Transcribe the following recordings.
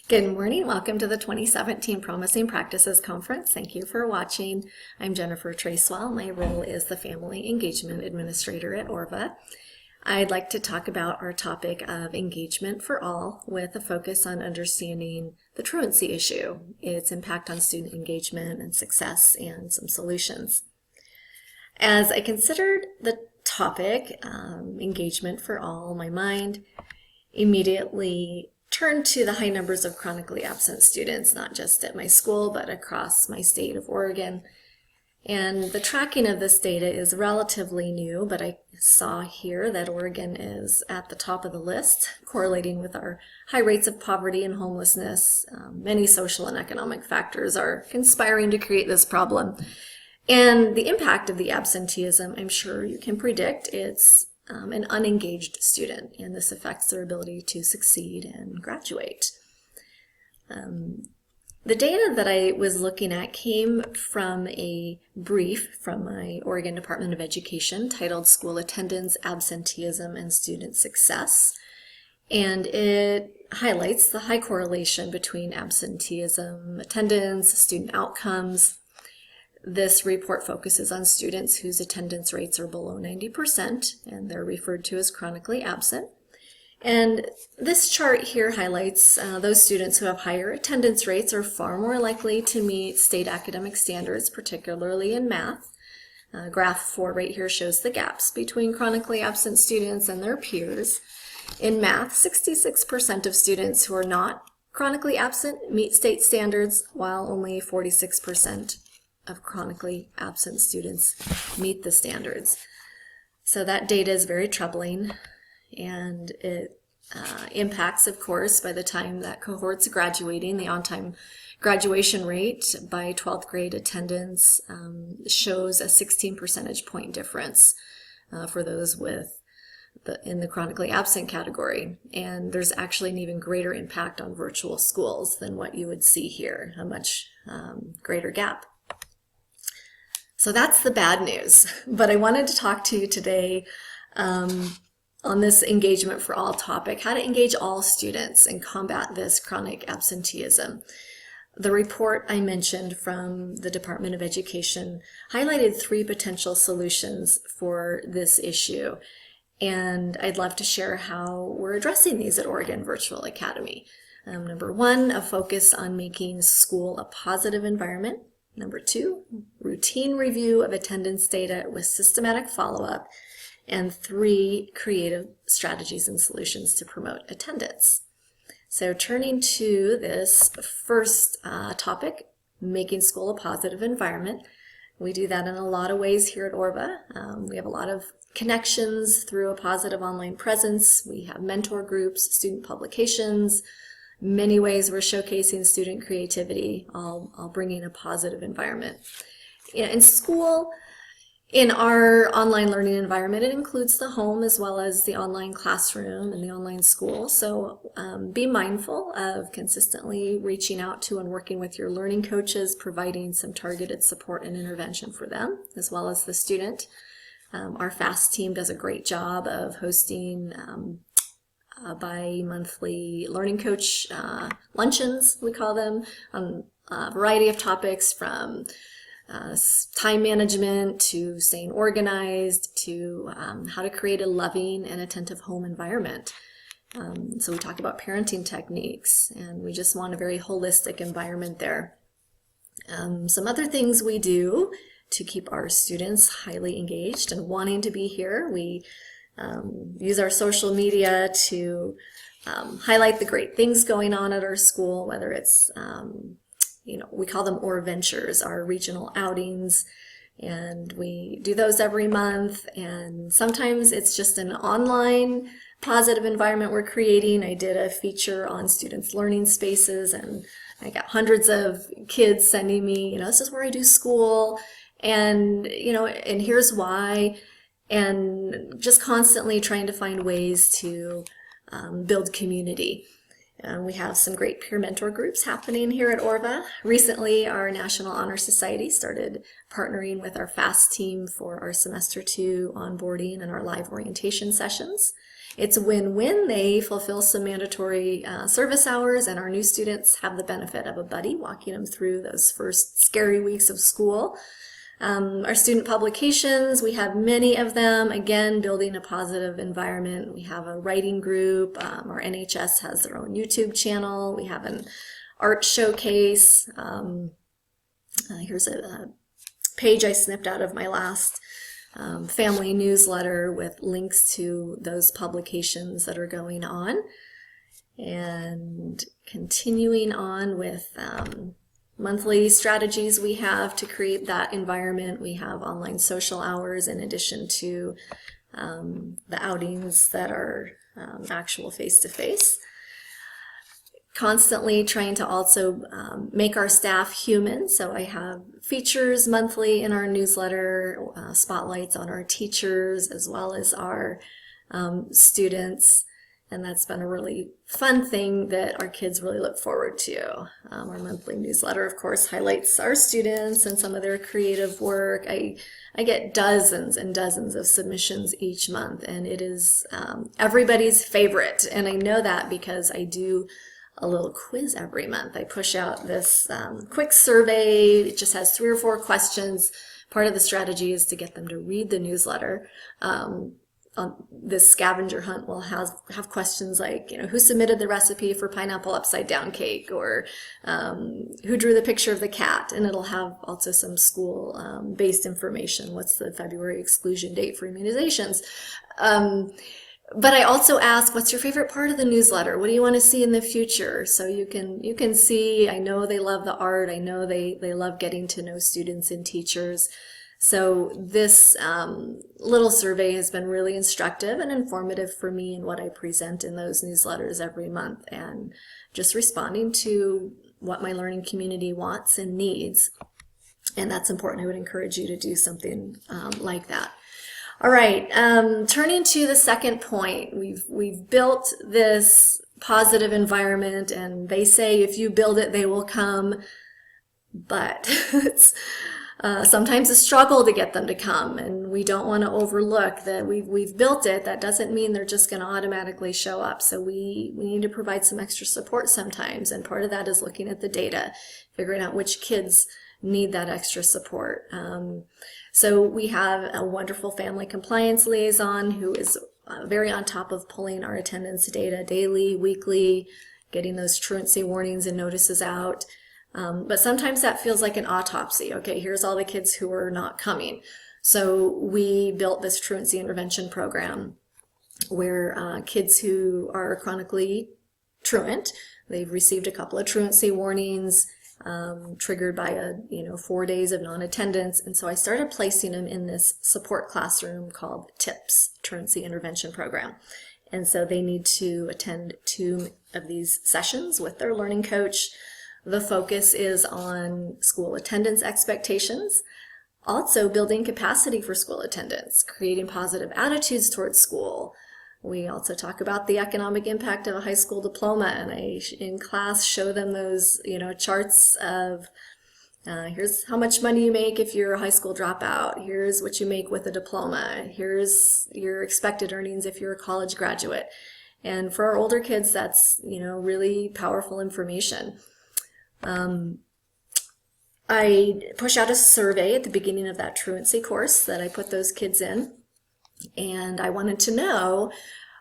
Good morning. Welcome to the 2017 Promising Practices Conference. Thank you for watching. I'm Jennifer Tracewell. My role is the Family Engagement Administrator at ORVA. I'd like to talk about our topic of engagement for all with a focus on understanding the truancy issue, its impact on student engagement and success, and some solutions. As I considered the topic, engagement for all, my mind immediately turned to the high numbers of chronically absent students, not just at my school, but across my state of Oregon. And the tracking of this data is relatively new, but I saw here that Oregon is at the top of the list, correlating with our high rates of poverty and homelessness. Many social and economic factors are conspiring to create this problem. And the impact of the absenteeism, I'm sure you can predict. It's an unengaged student, and this affects their ability to succeed and graduate. The data that I was looking at came from a brief from my Oregon Department of Education titled School Attendance, Absenteeism, and Student Success. And it highlights the high correlation between absenteeism, attendance, student outcomes. This report focuses on students whose attendance rates are below 90%, and they're referred to as chronically absent. And this chart here highlights those students who have higher attendance rates are far more likely to meet state academic standards, particularly in math. Graph 4 right here shows the gaps between chronically absent students and their peers. In math, 66% of students who are not chronically absent meet state standards, while only 46% of chronically absent students meet the standards. So that data is very troubling, and it impacts, of course, by the time that cohort's graduating. The on-time graduation rate by 12th grade attendance shows a 16 percentage point difference for those in the chronically absent category. And there's actually an even greater impact on virtual schools than what you would see here, a much greater gap. So that's the bad news, but I wanted to talk to you today on this engagement for all topic, how to engage all students and combat this chronic absenteeism. The report I mentioned from the Department of Education highlighted 3 potential solutions for this issue, and I'd love to share how we're addressing these at Oregon Virtual Academy. Number 1, a focus on making school a positive environment. Number 2, routine review of attendance data with systematic follow-up. And 3, creative strategies and solutions to promote attendance. So turning to this first topic, making school a positive environment, we do that in a lot of ways here at ORVA. We have a lot of connections through a positive online presence. We have mentor groups, student publications, many ways we're showcasing student creativity, all bringing a positive environment. In school, in our online learning environment, it includes the home as well as the online classroom and the online school. So be mindful of consistently reaching out to and working with your learning coaches, providing some targeted support and intervention for them, as well as the student. Our FAST team does a great job of hosting bi-monthly learning coach luncheons, we call them, on a variety of topics from time management to staying organized to how to create a loving and attentive home environment. So we talk about parenting techniques, and we just want a very holistic environment there. Some other things we do to keep our students highly engaged and wanting to be here, we use our social media to highlight the great things going on at our school, whether it's we call them OR Ventures, our regional outings, and we do those every month. And sometimes it's just an online positive environment we're creating. I did a feature on students' learning spaces, and I got hundreds of kids sending me, this is where I do school, and and here's why, and just constantly trying to find ways to build community. We have some great peer mentor groups happening here at ORVA. Recently, our National Honor Society started partnering with our FAST team for our semester 2 onboarding and our live orientation sessions. It's a win-win. They fulfill some mandatory service hours, and our new students have the benefit of a buddy walking them through those first scary weeks of school. Our student publications, we have many of them, again, building a positive environment. We have a writing group. Our NHS has their own YouTube channel. We have an art showcase. Here's a page I snipped out of my last family newsletter with links to those publications that are going on. And continuing on with monthly strategies we have to create that environment. We have online social hours in addition to the outings that are actual face-to-face. Constantly trying to also make our staff human. So I have features monthly in our newsletter, spotlights on our teachers as well as our students. And that's been a really fun thing that our kids really look forward to. Our monthly newsletter, of course, highlights our students and some of their creative work. I get dozens and dozens of submissions each month, and it is everybody's favorite. And I know that because I do a little quiz every month. I push out this quick survey. It just has 3 or 4 questions. Part of the strategy is to get them to read the newsletter. This scavenger hunt will have questions like, who submitted the recipe for pineapple upside down cake, or who drew the picture of the cat, and it'll have also some school based information. What's the February exclusion date for immunizations? But I also ask, what's your favorite part of the newsletter? What do you want to see in the future? So you can see, I know they love the art. I know they love getting to know students and teachers. So this little survey has been really instructive and informative for me in what I present in those newsletters every month, and just responding to what my learning community wants and needs. And that's important. I would encourage you to do something like that. All right, turning to the second point, we've built this positive environment, and they say if you build it, they will come, but it's sometimes a struggle to get them to come, and we don't want to overlook that we've built it. That doesn't mean they're just going to automatically show up, so we need to provide some extra support sometimes, and part of that is looking at the data, figuring out which kids need that extra support. So we have a wonderful family compliance liaison who is very on top of pulling our attendance data daily, weekly, getting those truancy warnings and notices out. But sometimes that feels like an autopsy. Okay, here's all the kids who are not coming. So we built this truancy intervention program where kids who are chronically truant, they've received a couple of truancy warnings, triggered by 4 days of non-attendance, and so I started placing them in this support classroom called TIPS, Truancy Intervention Program. And so they need to attend 2 of these sessions with their learning coach. The focus is on school attendance expectations, also building capacity for school attendance, creating positive attitudes towards school. We also talk about the economic impact of a high school diploma, and I, in class, show them those, charts of here's how much money you make if you're a high school dropout. Here's what you make with a diploma. Here's your expected earnings if you're a college graduate. And for our older kids, that's, really powerful information. I push out a survey at the beginning of that truancy course that I put those kids in. And I wanted to know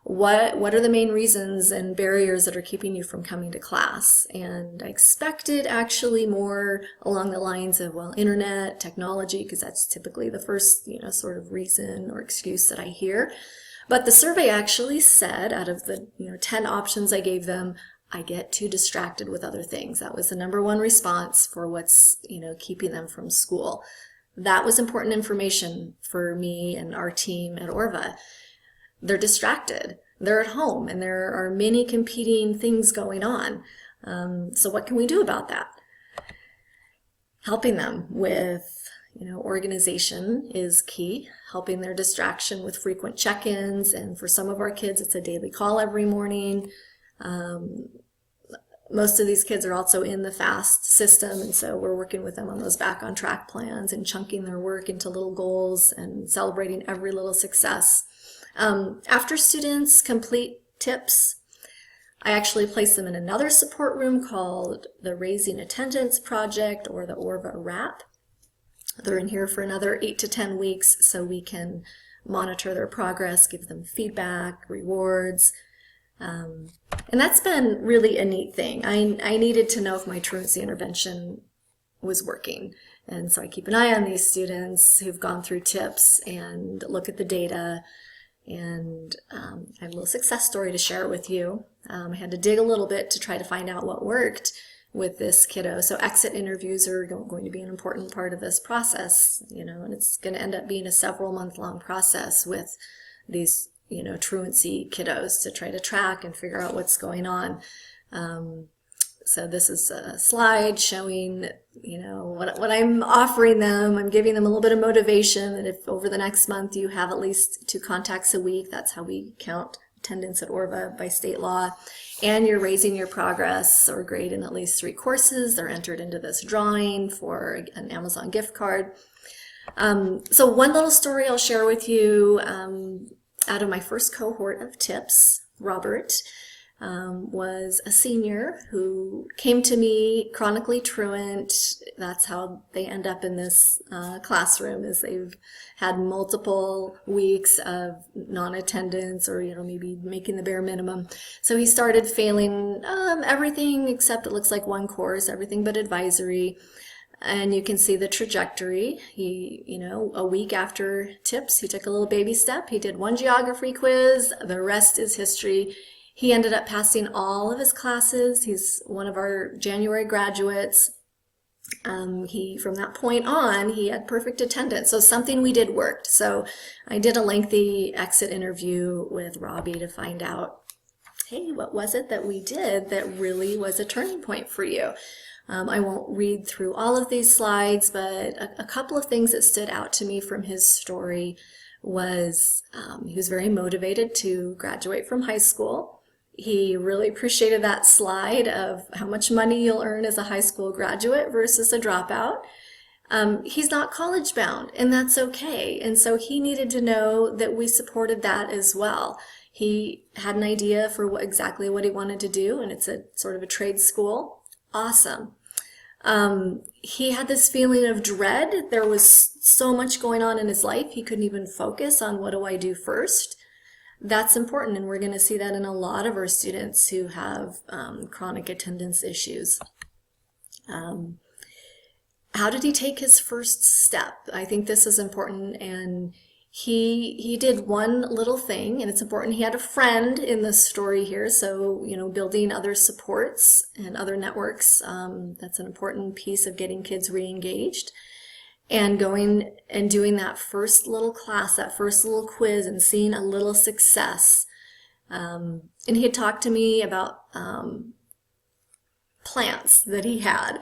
what are the main reasons and barriers that are keeping you from coming to class. And I expected actually more along the lines of, internet, technology, because that's typically the first, sort of reason or excuse that I hear. But the survey actually said, out of the 10 options I gave them, I get too distracted with other things. That was the #1 response for what's keeping them from school. That was important information for me and our team at ORVA. They're distracted. They're at home, and there are many competing things going on. So what can we do about that? Helping them with, organization is key. Helping their distraction with frequent check-ins, and for some of our kids, it's a daily call every morning. Most of these kids are also in the FAST system, and so we're working with them on those back on track plans and chunking their work into little goals and celebrating every little success. After students complete TIPS, I actually place them in another support room called the Raising Attendance Project, or the ORVA RAP. They're in here for another 8 to 10 weeks so we can monitor their progress, give them feedback, rewards. And that's been really a neat thing. I needed to know if my truancy intervention was working. And so I keep an eye on these students who've gone through TIPS and look at the data. And I have a little success story to share with you. I had to dig a little bit to try to find out what worked with this kiddo. So exit interviews are going to be an important part of this process, and it's going to end up being a several month-long process with these, truancy kiddos to try to track and figure out what's going on. So this is a slide showing, what I'm offering them. I'm giving them a little bit of motivation that if over the next month you have at least 2 contacts a week, that's how we count attendance at ORVA by state law, and you're raising your progress or grade in at least 3 courses, they're entered into this drawing for an Amazon gift card. So one little story I'll share with you out of my first cohort of TIPS. Robert was a senior who came to me chronically truant. That's how they end up in this classroom, is they've had multiple weeks of non-attendance or maybe making the bare minimum. So he started failing everything except it looks like 1 course, everything but advisory. And you can see the trajectory. He, a week after TIPS, he took a little baby step. He did 1 geography quiz. The rest is history. He ended up passing all of his classes. He's one of our January graduates. From that point on, he had perfect attendance. So something we did worked. So I did a lengthy exit interview with Robbie to find out, hey, what was it that we did that really was a turning point for you? I won't read through all of these slides, but a couple of things that stood out to me from his story was he was very motivated to graduate from high school. He really appreciated that slide of how much money you'll earn as a high school graduate versus a dropout. He's not college bound, and that's okay. And so he needed to know that we supported that as well. He had an idea for exactly what he wanted to do, and it's a sort of a trade school. Awesome. He had this feeling of dread. There was so much going on in his life, he couldn't even focus on what do I do first. That's important, and we're going to see that in a lot of our students who have chronic attendance issues. How did he take his first step? I think this is important, and he did one little thing, and it's important. He had a friend in the story here, so building other supports and other networks, that's an important piece of getting kids re-engaged. And going and doing that first little class, that first little quiz, and seeing a little success. And he had talked to me about plants that he had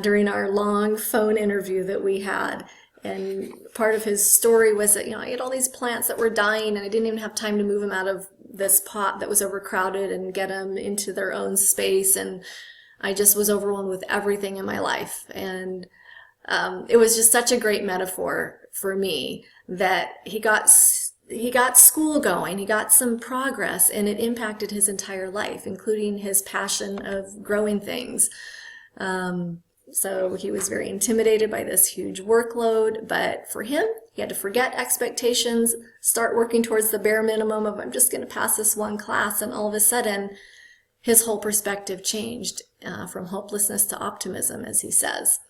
during our long phone interview that we had. And part of his story was that, I had all these plants that were dying, and I didn't even have time to move them out of this pot that was overcrowded and get them into their own space. And I just was overwhelmed with everything in my life. And it was just such a great metaphor for me that he got school going, he got some progress, and it impacted his entire life, including his passion of growing things. So he was very intimidated by this huge workload, but for him, he had to forget expectations, start working towards the bare minimum of I'm just going to pass this 1 class, and all of a sudden his whole perspective changed from hopelessness to optimism, as he says.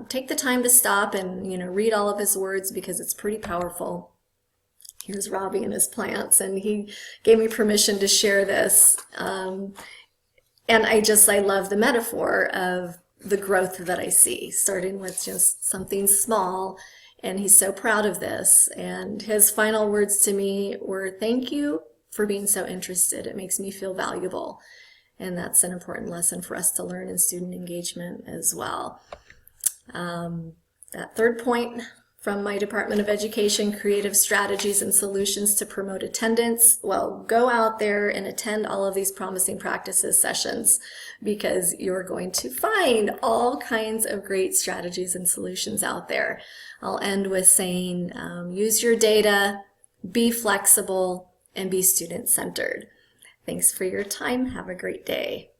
Take the time to stop and read all of his words because it's pretty powerful. Here's Robbie and his plants, and he gave me permission to share this. And I love the metaphor of the growth that I see, starting with just something small, and he's so proud of this. And his final words to me were, "Thank you for being so interested. It makes me feel valuable." And that's an important lesson for us to learn in student engagement as well. That third point from my Department of Education, creative strategies and solutions to promote attendance. Well, go out there and attend all of these promising practices sessions because you're going to find all kinds of great strategies and solutions out there. I'll end with saying, use your data, be flexible, and be student-centered. Thanks for your time. Have a great day.